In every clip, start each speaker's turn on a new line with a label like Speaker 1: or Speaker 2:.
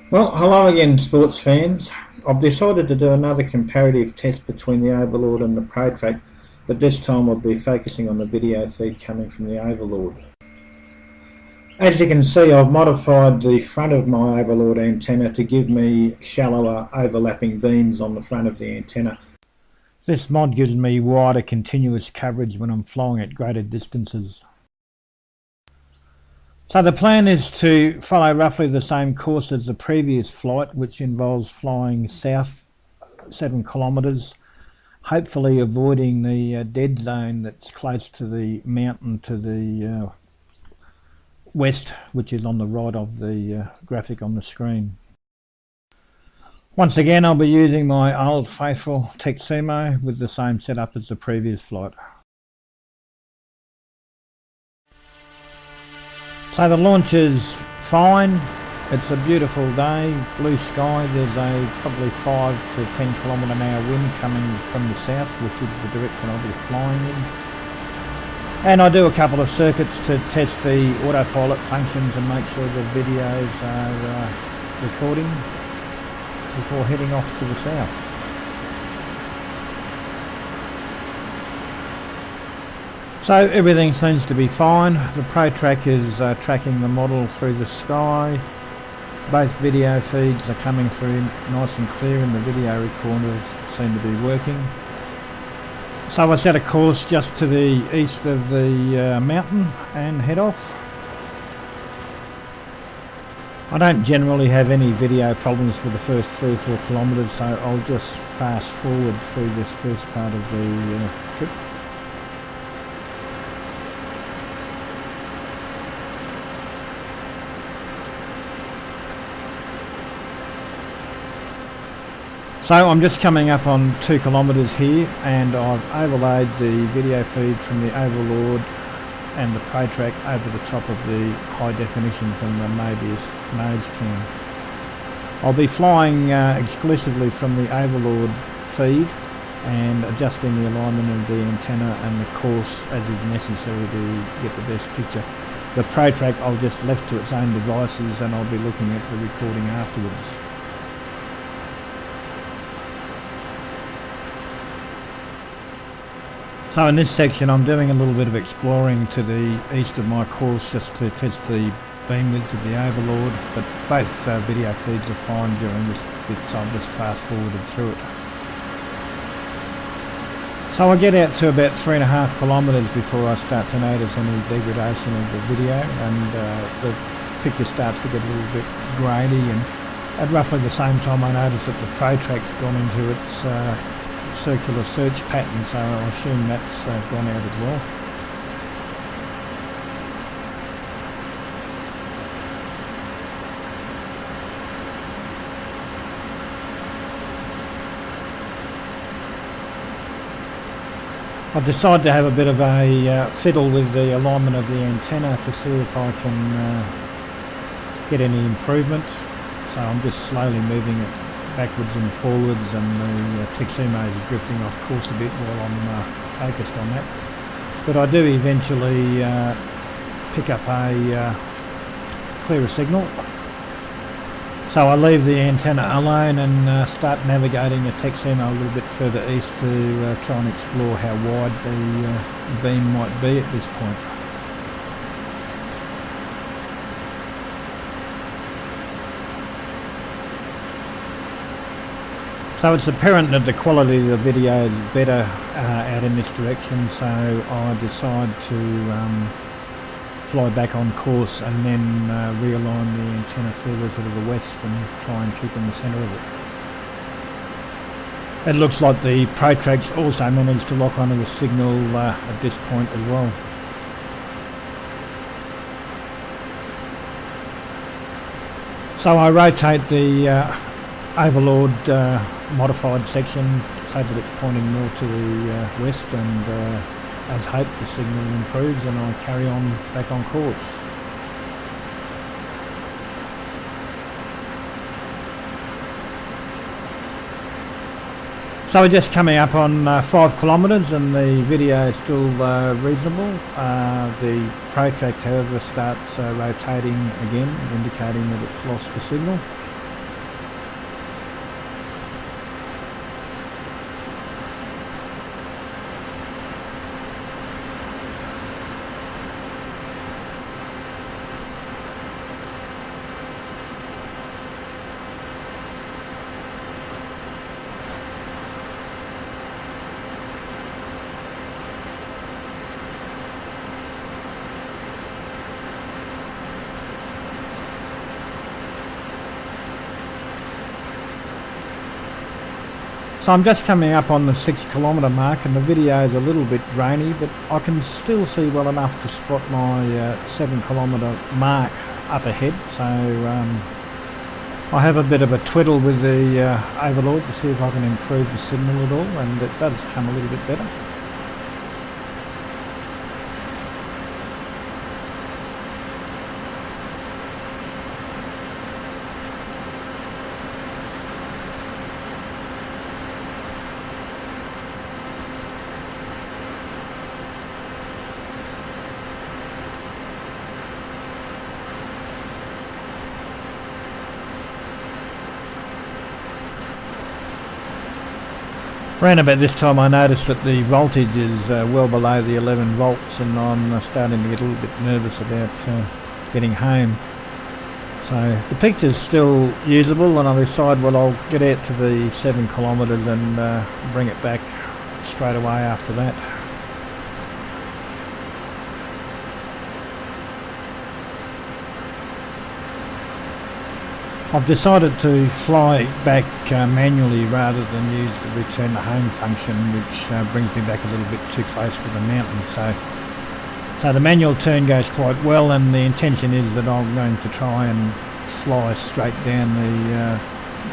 Speaker 1: Well, hello again, sports fans. I've decided to do another comparative test between the Overlord and the ProTrack, but this time I'll be focusing on the video feed coming from the Overlord. As you can see, I've modified the front of my Overlord antenna to give me shallower overlapping beams on the front of the antenna. This mod gives me wider continuous coverage when I'm flying at greater distances. So the plan is to follow roughly the same course as the previous flight, which involves flying south 7 kilometres, hopefully avoiding the dead zone that's close to the mountain to the west, which is on the right of the graphic on the screen. Once again, I'll be using my old faithful Teximo with the same setup as the previous flight. So the launch is fine. It's a beautiful day, blue sky. There's a probably 5 to 10 km/h wind coming from the south, which is the direction I'll be flying in. And I do a couple of circuits to test the autopilot functions and make sure the videos are recording before heading off to the south. So everything seems to be fine. The ProTrack is tracking the model through the sky. Both video feeds are coming through nice and clear and the video recorders seem to be working. So I set a course just to the east of the mountain and head off. I don't generally have any video problems for the first 3 or 4 kilometres, so I'll just fast forward through this first part of the trip. So I'm just coming up on 2 kilometres here, and I've overlaid the video feed from the Overlord and the ProTrack over the top of the high definition from the Mobius nose cam. I'll be flying exclusively from the Overlord feed and adjusting the alignment of the antenna and the course as is necessary to get the best picture. The ProTrack I'll just left to its own devices and I'll be looking at the recording afterwards. So in this section I'm doing a little bit of exploring to the east of my course just to test the beam width of the Overlord, but both video feeds are fine during this bit, so I've just fast forwarded through it. So I get out to about 3.5 kilometres before I start to notice any degradation of the video, and the picture starts to get a little bit grainy, and at roughly the same time I notice that the ProTrack's gone into its circular search pattern, so I assume that's gone out as well. I've decided to have a bit of a fiddle with the alignment of the antenna to see if I can get any improvement. So I'm just slowly moving it backwards and forwards, and the Teximo is drifting off course a bit while I'm focused on that. But I do eventually pick up a clearer signal. So I leave the antenna alone and start navigating the Teximo a little bit further east to try and explore how wide the beam might be at this point. So it's apparent that the quality of the video is better out in this direction, so I decide to fly back on course and then realign the antenna further to the west and try and keep in the centre of it. It looks like the ProTrack's also managed to lock onto the signal at this point as well. So I rotate the Overlord modified section so that it's pointing more to the west, and as hoped the signal improves and I carry on back on course. So we're just coming up on 5 kilometres and the video is still reasonable. The ProTrack however starts rotating again, indicating that it's lost the signal. So I'm just coming up on the 6 kilometre mark, and the video is a little bit grainy, but I can still see well enough to spot my 7 kilometre mark up ahead. So I have a bit of a twiddle with the Overlord to see if I can improve the signal at all, and it does come a little bit better. Around about this time I noticed that the voltage is well below the 11 volts, and I'm starting to get a little bit nervous about getting home. So the picture's still usable, and I decide, well, I'll get out to the 7 kilometres and bring it back straight away after that. I've decided to fly back manually rather than use the return to home function, which brings me back a little bit too close to the mountain. So the manual turn goes quite well, and the intention is that I'm going to try and fly straight down the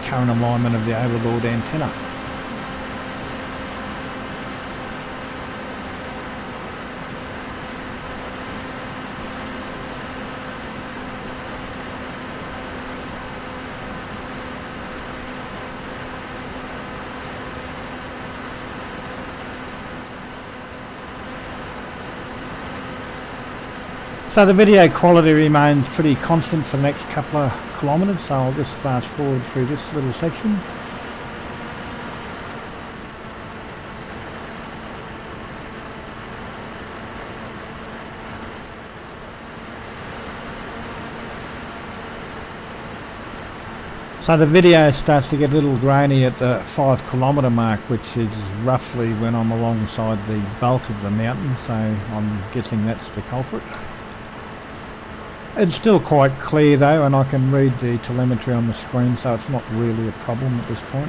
Speaker 1: current alignment of the Overlord antenna. So the video quality remains pretty constant for the next couple of kilometres, so I'll just fast forward through this little section. So the video starts to get a little grainy at the 5 kilometre mark, which is roughly when I'm alongside the bulk of the mountain, so I'm guessing that's the culprit. It's still quite clear though, and I can read the telemetry on the screen, so it's not really a problem at this point.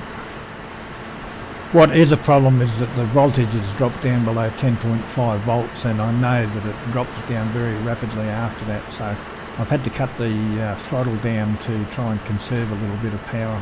Speaker 1: What is a problem is that the voltage has dropped down below 10.5 volts, and I know that it drops down very rapidly after that, so I've had to cut the throttle down to try and conserve a little bit of power.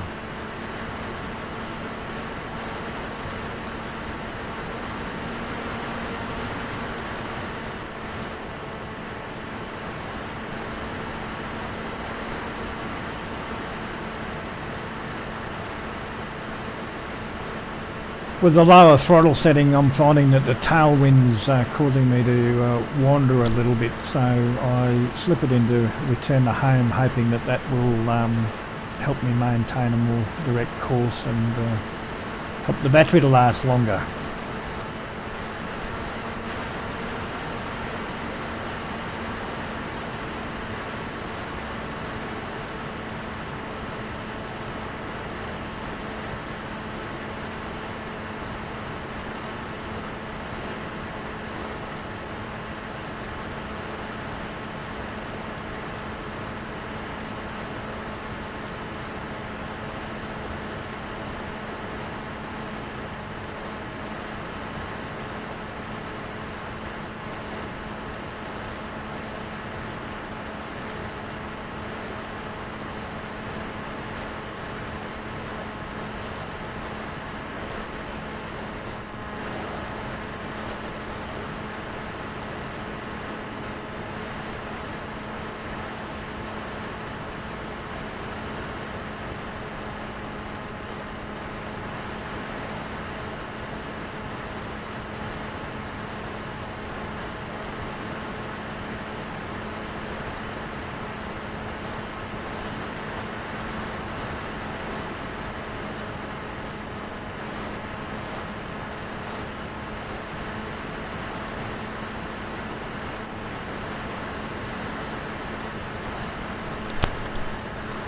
Speaker 1: With the lower throttle setting, I'm finding that the tailwind's causing me to wander a little bit, so I slip it into return to home, hoping that that will help me maintain a more direct course and help the battery to last longer.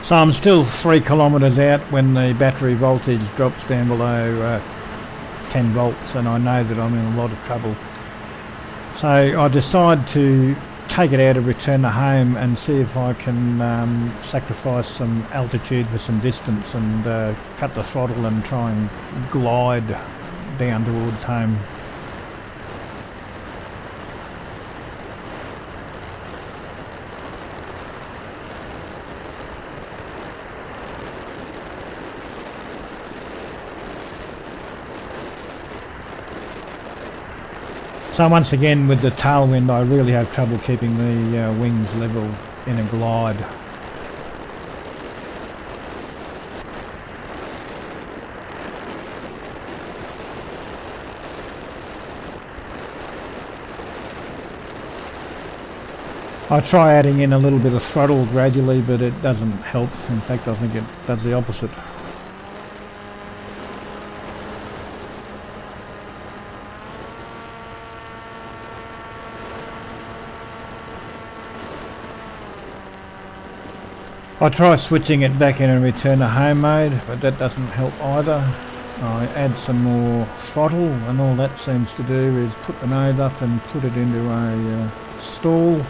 Speaker 1: So I'm still 3 kilometres out when the battery voltage drops down below 10 volts, and I know that I'm in a lot of trouble. So I decide to take it out and return to home and see if I can sacrifice some altitude for some distance and cut the throttle and try and glide down towards home. So once again, with the tailwind, I really have trouble keeping the wings level in a glide. I try adding in a little bit of throttle gradually, but it doesn't help. In fact, I think it does the opposite. I try switching it back in and return to home mode, but that doesn't help either. I add some more throttle, and all that seems to do is put the nose up and put it into a stall.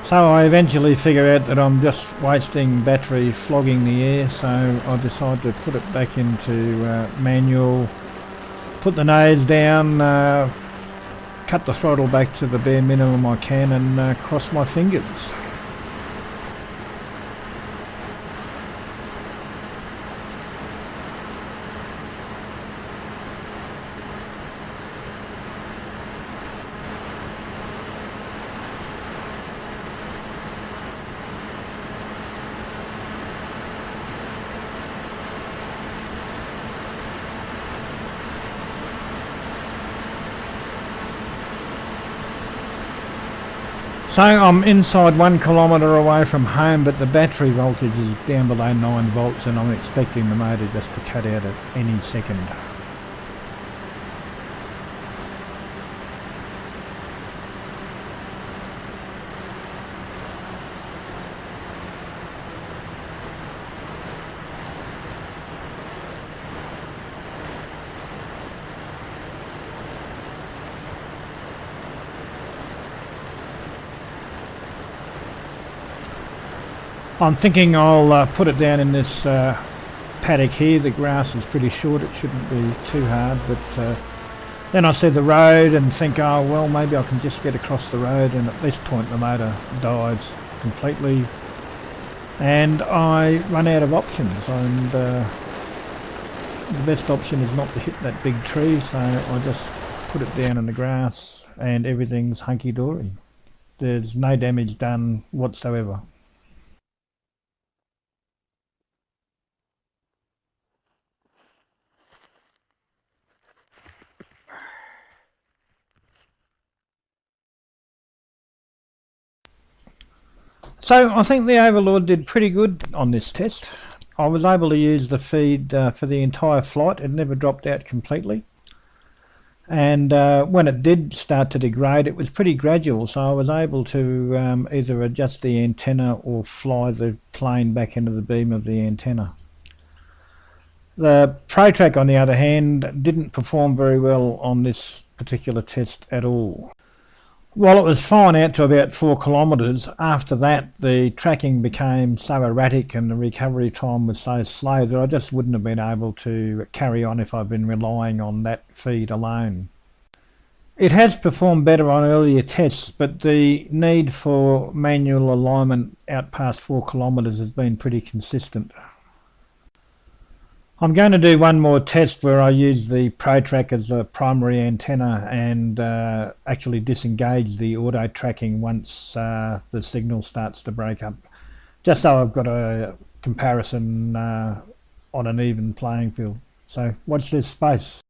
Speaker 1: So I eventually figure out that I'm just wasting battery flogging the air, so I decide to put it back into manual, put the nose down, cut the throttle back to the bare minimum I can, and cross my fingers. So I'm inside 1 kilometre away from home, but the battery voltage is down below 9 volts and I'm expecting the motor just to cut out at any second. I'm thinking I'll put it down in this paddock here. The grass is pretty short, it shouldn't be too hard, but then I see the road and think, oh well, maybe I can just get across the road, and at this point the motor dies completely and I run out of options, and the best option is not to hit that big tree, so I just put it down in the grass and everything's hunky-dory. There's no damage done whatsoever. So I think the Overlord did pretty good on this test. I was able to use the feed for the entire flight. It never dropped out completely. And when it did start to degrade, it was pretty gradual, so I was able to either adjust the antenna or fly the plane back into the beam of the antenna. The ProTrack, on the other hand, didn't perform very well on this particular test at all. While it was fine out to about 4 kilometres, after that the tracking became so erratic and the recovery time was so slow that I just wouldn't have been able to carry on if I'd been relying on that feed alone. It has performed better on earlier tests, but the need for manual alignment out past 4 kilometres has been pretty consistent. I'm going to do one more test where I use the ProTrack as a primary antenna and actually disengage the auto tracking once the signal starts to break up, just so I've got a comparison on an even playing field. So watch this space.